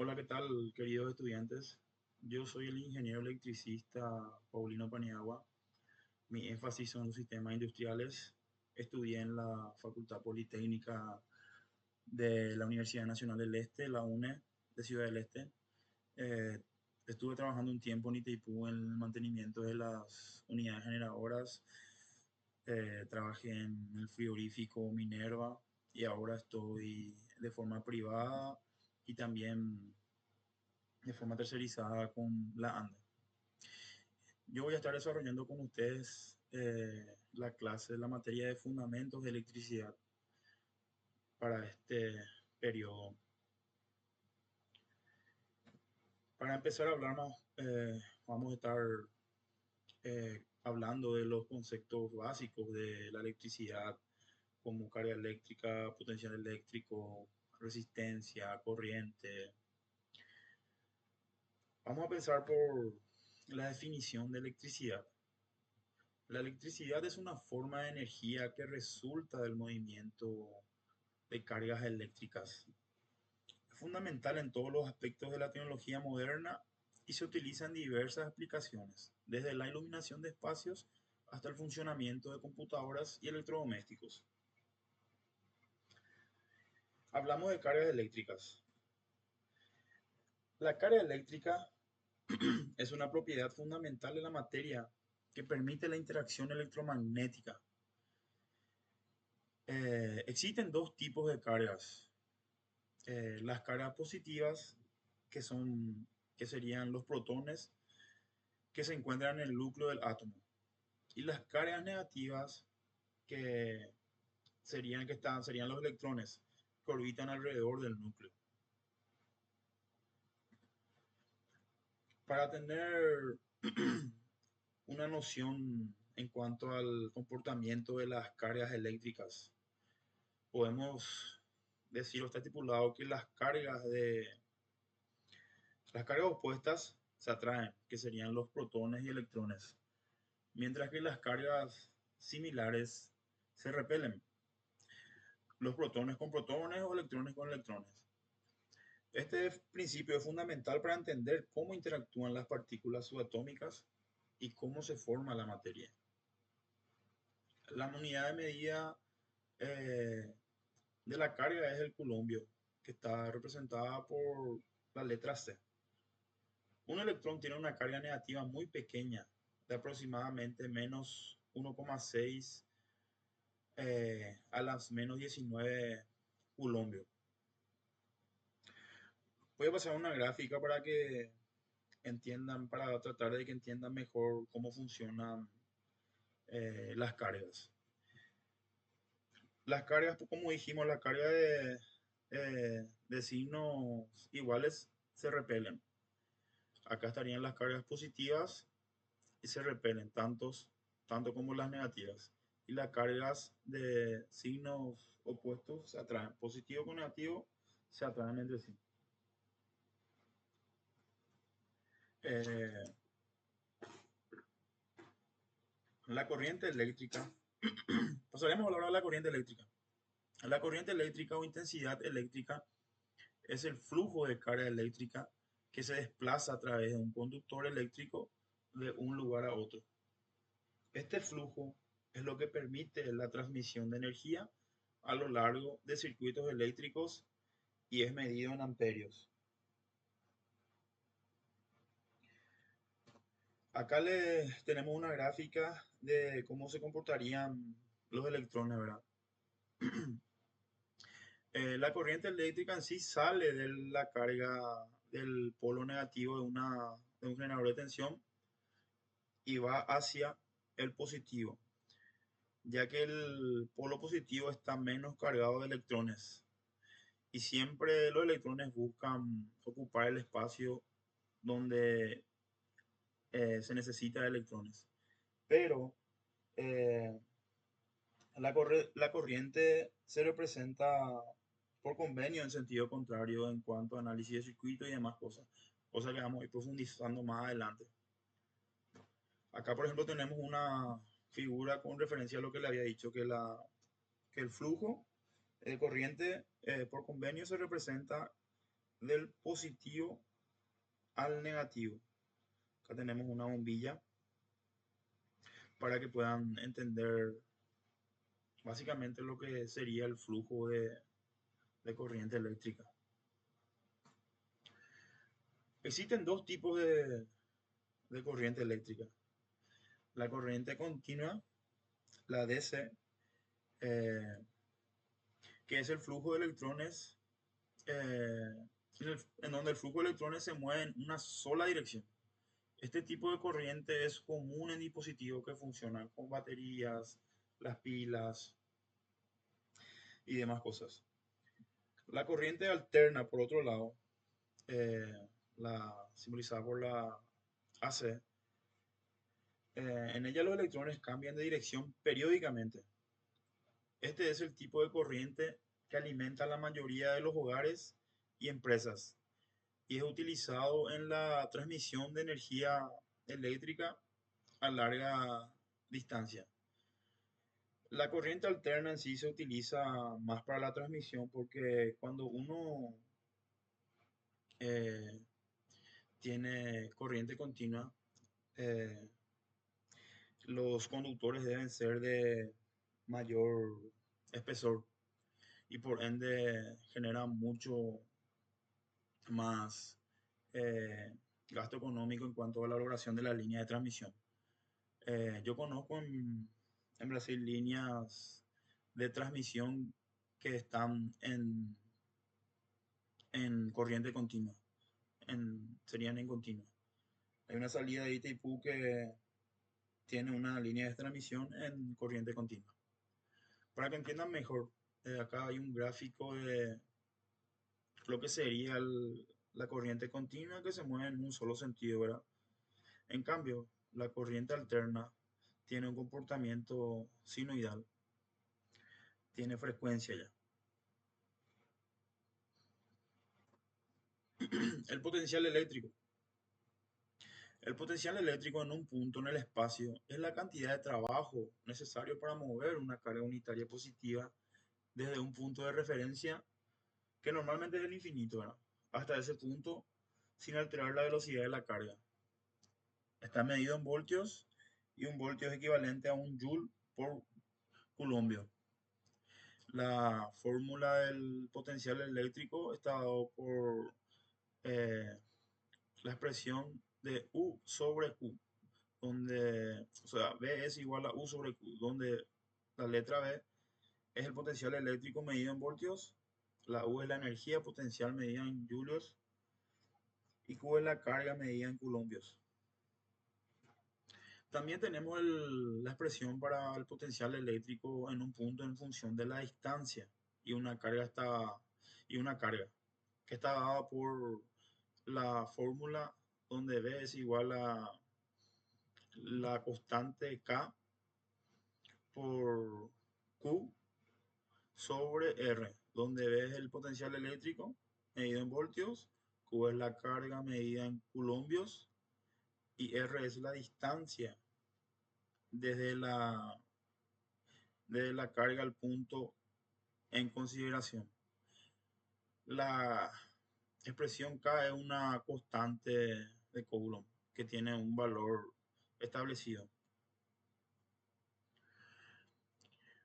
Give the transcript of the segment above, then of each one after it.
Hola, ¿qué tal, queridos estudiantes? Yo soy el ingeniero electricista Paulino Paniagua. Mi énfasis son los sistemas industriales. Estudié en la Facultad Politécnica de la Universidad Nacional del Este, la UNE de Ciudad del Este. Eh, Estuve trabajando un tiempo en Itaipú en el mantenimiento de las unidades generadoras. Trabajé en el frigorífico Minerva y ahora estoy de forma privada y también de forma tercerizada con la ANDE. Yo voy a estar desarrollando con ustedes la clase, la materia de fundamentos de electricidad para este periodo. Para empezar a hablar más, vamos a estar hablando de los conceptos básicos de la electricidad, como carga eléctrica, potencial eléctrico, resistencia, corriente. Vamos a empezar por la definición de electricidad. La electricidad es una forma de energía que resulta del movimiento de cargas eléctricas. Es fundamental en todos los aspectos de la tecnología moderna y se utiliza en diversas aplicaciones, desde la iluminación de espacios hasta el funcionamiento de computadoras y electrodomésticos. Hablamos de cargas eléctricas. La carga eléctrica es una propiedad fundamental de la materia que permite la interacción electromagnética. Existen dos tipos de cargas. Las cargas positivas, que son, que serían los protones que se encuentran en el núcleo del átomo, y las cargas negativas, que serían los electrones que orbitan alrededor del núcleo. Para tener una noción en cuanto al comportamiento de las cargas eléctricas, podemos decir o está estipulado que las cargas opuestas se atraen, que serían los protones y electrones, mientras que las cargas similares se repelen, los protones con protones o electrones con electrones. Este principio es fundamental para entender cómo interactúan las partículas subatómicas y cómo se forma la materia. La unidad de medida eh, de la carga es el coulombio, que está representada por la letra C. Un electrón tiene una carga negativa muy pequeña, de aproximadamente menos 1,6 a las menos 19 coulombios. Voy a pasar una gráfica para que entiendan, para tratar de que entiendan mejor cómo funcionan las cargas. Las cargas, pues, como dijimos, la carga de signos iguales se repelen. Acá estarían las cargas positivas y se repelen tanto como las negativas. Y las cargas de signos opuestos se atraen. Positivo con negativo se atraen entre sí. Eh, la corriente eléctrica. Pasaremos a hablar de la corriente eléctrica. La corriente eléctrica o intensidad eléctrica es el flujo de carga eléctrica que se desplaza a través de un conductor eléctrico de un lugar a otro. Este flujo es lo que permite la transmisión de energía a lo largo de circuitos eléctricos y es medido en amperios. Acá les tenemos una gráfica de cómo se comportarían los electrones, ¿verdad? La corriente eléctrica en sí sale de la carga del polo negativo de un generador de tensión y va hacia el positivo, ya que el polo positivo está menos cargado de electrones y siempre los electrones buscan ocupar el espacio donde se necesita de electrones. Pero eh, la corriente se representa por convenio en sentido contrario en cuanto a análisis de circuito y demás cosas, cosas que vamos a ir profundizando más adelante. Acá, por ejemplo, tenemos una figura con referencia a lo que le había dicho, que el flujo de corriente por convenio se representa del positivo al negativo. Acá tenemos una bombilla para que puedan entender básicamente lo que sería el flujo de corriente eléctrica. Existen dos tipos de corriente eléctrica. La corriente continua, la DC, eh, que es el flujo de electrones, en donde el flujo de electrones se mueve en una sola dirección. Este tipo de corriente es común en dispositivos que funcionan con baterías, las pilas y demás cosas. La corriente alterna, por otro lado, eh, la simbolizada por la AC, en ella los electrones cambian de dirección periódicamente. Este es el tipo de corriente que alimenta a la mayoría de los hogares y empresas y es utilizado en la transmisión de energía eléctrica a larga distancia. La corriente alterna en sí se utiliza más para la transmisión porque cuando uno eh, tiene corriente continua, eh, los conductores deben ser de mayor espesor y por ende genera mucho más eh, gasto económico en cuanto a la elaboración de la línea de transmisión. Yo conozco en Brasil líneas de transmisión que están en corriente continua, serían en continua. Hay una salida de Itaipú que tiene una línea de transmisión en corriente continua. Para que entiendan mejor, acá hay un gráfico de lo que sería la corriente continua que se mueve en un solo sentido, ¿verdad? En cambio, la corriente alterna tiene un comportamiento sinusoidal, tiene frecuencia ya. El potencial eléctrico. El potencial eléctrico en un punto en el espacio es la cantidad de trabajo necesario para mover una carga unitaria positiva desde un punto de referencia que normalmente es el infinito, ¿verdad? Hasta ese punto sin alterar la velocidad de la carga. Está medido en voltios y un voltio es equivalente a un joule por coulombio. La fórmula del potencial eléctrico está dado por eh, la expresión de U sobre Q, donde, o sea, B es igual a U sobre Q, donde la letra B es el potencial eléctrico medido en voltios, la U es la energía potencial medida en julios y Q es la carga medida en coulombios. También tenemos la expresión para el potencial eléctrico en un punto en función de la distancia y y una carga que está dada por la fórmula donde B es igual a la constante K por Q sobre R, donde B es el potencial eléctrico medido en voltios, Q es la carga medida en coulombios y R es la distancia desde desde la carga al punto en consideración. La expresión K es una constante de Coulomb que tiene un valor establecido.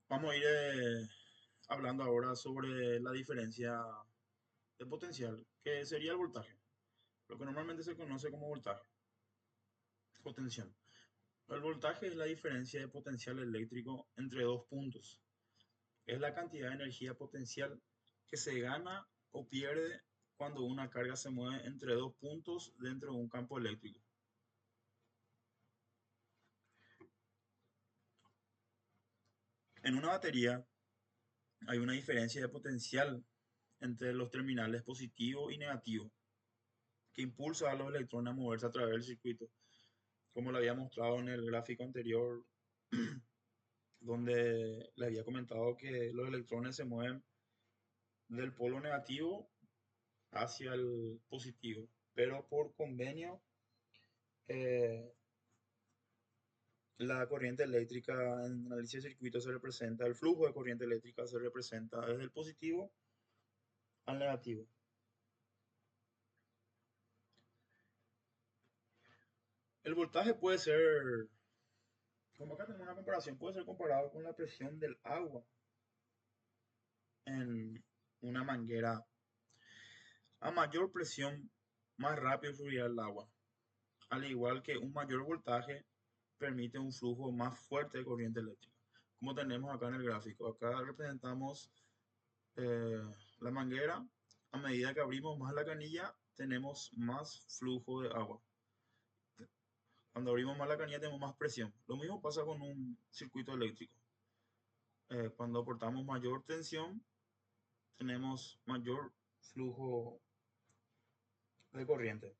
Vamos a ir hablando ahora sobre la diferencia de potencial, que sería el voltaje, lo que normalmente se conoce como voltaje o tensión. El voltaje es la diferencia de potencial eléctrico entre dos puntos. Es la cantidad de energía potencial que se gana o pierde cuando una carga se mueve entre dos puntos dentro de un campo eléctrico. En una batería hay una diferencia de potencial entre los terminales positivo y negativo que impulsa a los electrones a moverse a través del circuito, como lo había mostrado en el gráfico anterior, donde le había comentado que los electrones se mueven del polo negativo hacia el positivo, pero por convenio eh, la corriente eléctrica en análisis de circuitos se representa, el flujo de corriente eléctrica se representa desde el positivo al negativo. El voltaje puede ser, como acá tenemos una comparación, puede ser comparado con la presión del agua en una manguera. A mayor presión, más rápido fluirá el agua. Al igual que un mayor voltaje permite un flujo más fuerte de corriente eléctrica. Como tenemos acá en el gráfico, acá representamos eh, la manguera. A medida que abrimos más la canilla, tenemos más flujo de agua. Cuando abrimos más la canilla, tenemos más presión. Lo mismo pasa con un circuito eléctrico. Cuando aportamos mayor tensión, tenemos mayor flujo de corriente.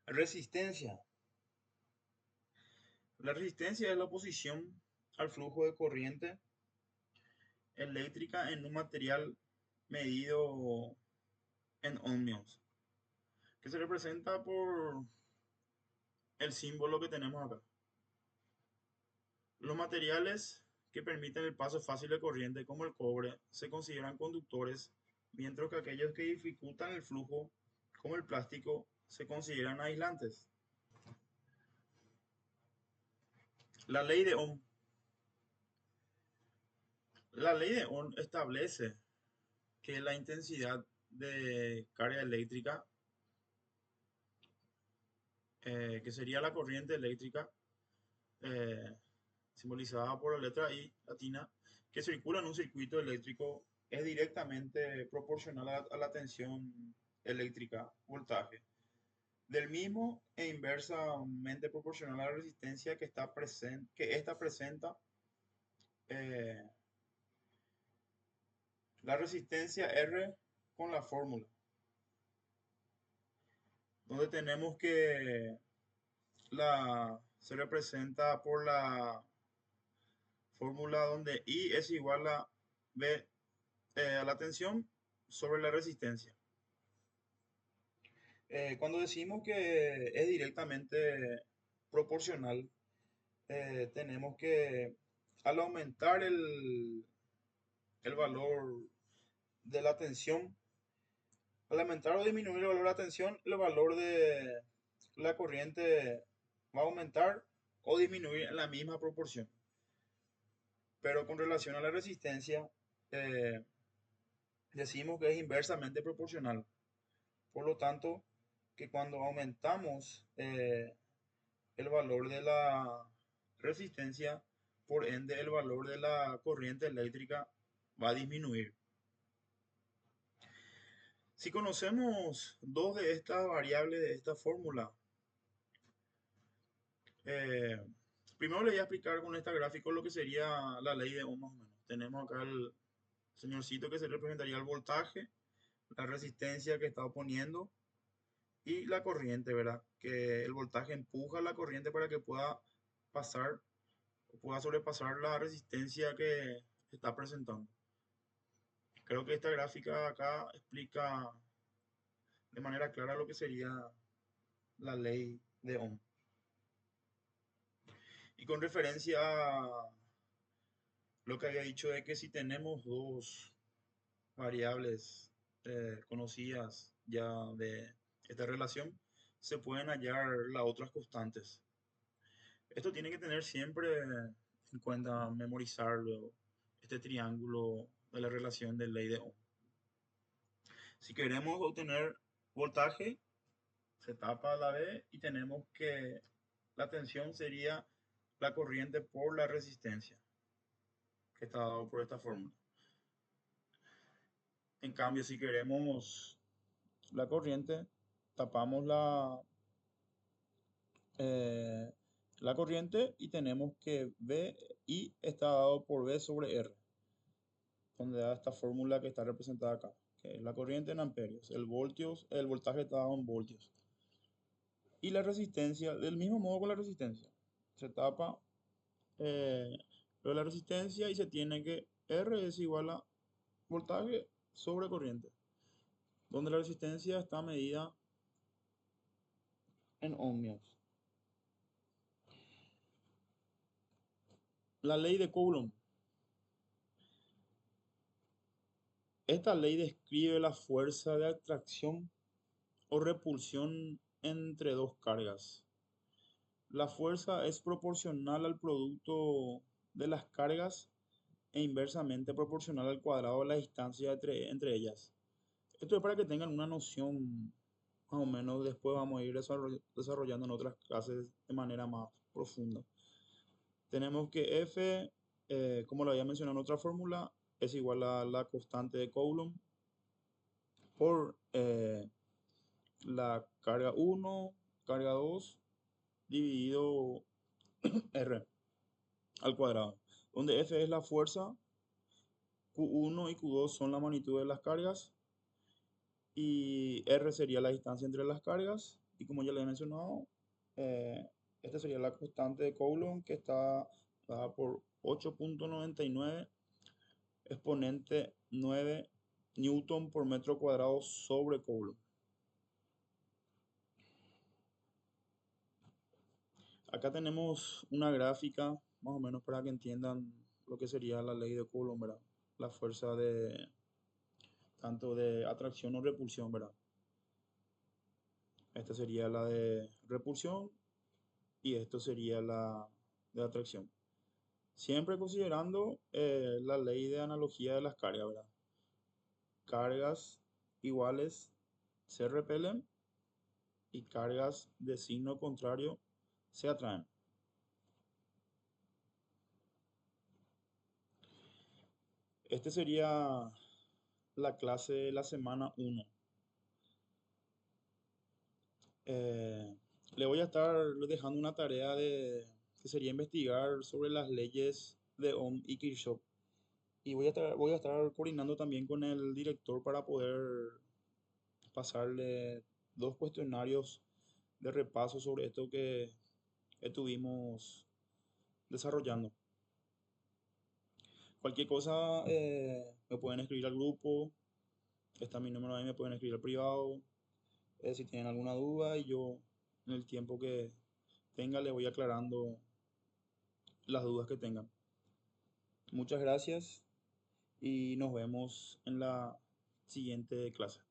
Resistencia. La resistencia es la oposición al flujo de corriente eléctrica en un material medido en ohmios, que se representa por el símbolo que tenemos acá. Los materiales que permiten el paso fácil de corriente, como el cobre, se consideran conductores, mientras que aquellos que dificultan el flujo, como el plástico, se consideran aislantes. La ley de Ohm. La ley de Ohm establece que la intensidad de carga eléctrica, que sería la corriente eléctrica, eh, simbolizada por la letra I latina, que circula en un circuito eléctrico, es directamente proporcional a la tensión eléctrica, voltaje, del mismo e inversamente proporcional a la resistencia que esta presenta. eh, la resistencia R con la fórmula, donde tenemos que se representa por la fórmula donde I es igual a B, a la tensión sobre la resistencia. Cuando decimos que es directamente proporcional, tenemos que al aumentar el valor de la tensión, al aumentar o disminuir el valor de la tensión, el valor de la corriente va a aumentar o disminuir en la misma proporción. Pero con relación a la resistencia, eh, decimos que es inversamente proporcional. Por lo tanto, que cuando aumentamos el valor de la resistencia, por ende el valor de la corriente eléctrica va a disminuir. Si conocemos dos de estas variables de esta fórmula, eh, primero le voy a explicar con este gráfico lo que sería la ley de Ohm más o menos. Tenemos acá el señorcito que se representaría el voltaje, la resistencia que está oponiendo y la corriente, ¿verdad? Que el voltaje empuja la corriente para que pueda pasar o pueda sobrepasar la resistencia que está presentando. Creo que esta gráfica acá explica de manera clara lo que sería la ley de Ohm. Y con referencia a lo que había dicho de que si tenemos dos variables conocidas ya de esta relación, se pueden hallar las otras constantes. Esto tiene que tener siempre en cuenta, memorizarlo, este triángulo de la relación de ley de Ohm. Si queremos obtener voltaje, se tapa la B y tenemos que la tensión sería la corriente por la resistencia, que está dado por esta fórmula. En cambio, si queremos la corriente, tapamos eh, la corriente y tenemos que V I está dado por V sobre R, donde da esta fórmula que está representada acá, que es la corriente en amperios, el voltaje está dado en voltios. Y la resistencia, del mismo modo con la resistencia, se tapa eh, lo de la resistencia y se tiene que R es igual a voltaje sobre corriente, donde la resistencia está medida en ohmios. La ley de Coulomb. Esta ley describe la fuerza de atracción o repulsión entre dos cargas. La fuerza es proporcional al producto de las cargas e inversamente proporcional al cuadrado de la distancia entre ellas. Esto es para que tengan una noción más o menos, después vamos a ir desarrollando en otras clases de manera más profunda. Tenemos que F, como lo había mencionado en otra fórmula, es igual a la constante de Coulomb por la carga 1, carga 2, dividido R al cuadrado, donde F es la fuerza, Q1 y Q2 son la magnitud de las cargas y R sería la distancia entre las cargas. Y como ya le he mencionado, esta sería la constante de Coulomb que está dada por 8.99 exponente 9 Newton por metro cuadrado sobre Coulomb. Acá tenemos una gráfica más o menos para que entiendan lo que sería la ley de Coulomb, ¿verdad? La fuerza de tanto de atracción o repulsión, ¿verdad? Esta sería la de repulsión y esto sería la de atracción. Siempre considerando la ley de analogía de las cargas, ¿verdad? Cargas iguales se repelen y cargas de signo contrario se atraen. Este sería la clase de la semana 1. Eh, Le voy a estar dejando una tarea que sería investigar sobre las leyes de Ohm y Kirchhoff. Y voy a estar coordinando también con el director para poder pasarle 2 cuestionarios de repaso sobre esto que estuvimos desarrollando. Cualquier cosa me pueden escribir al grupo, está mi número ahí, me pueden escribir al privado, si tienen alguna duda y yo en el tiempo que tenga le voy aclarando las dudas que tengan. Muchas gracias y nos vemos en la siguiente clase.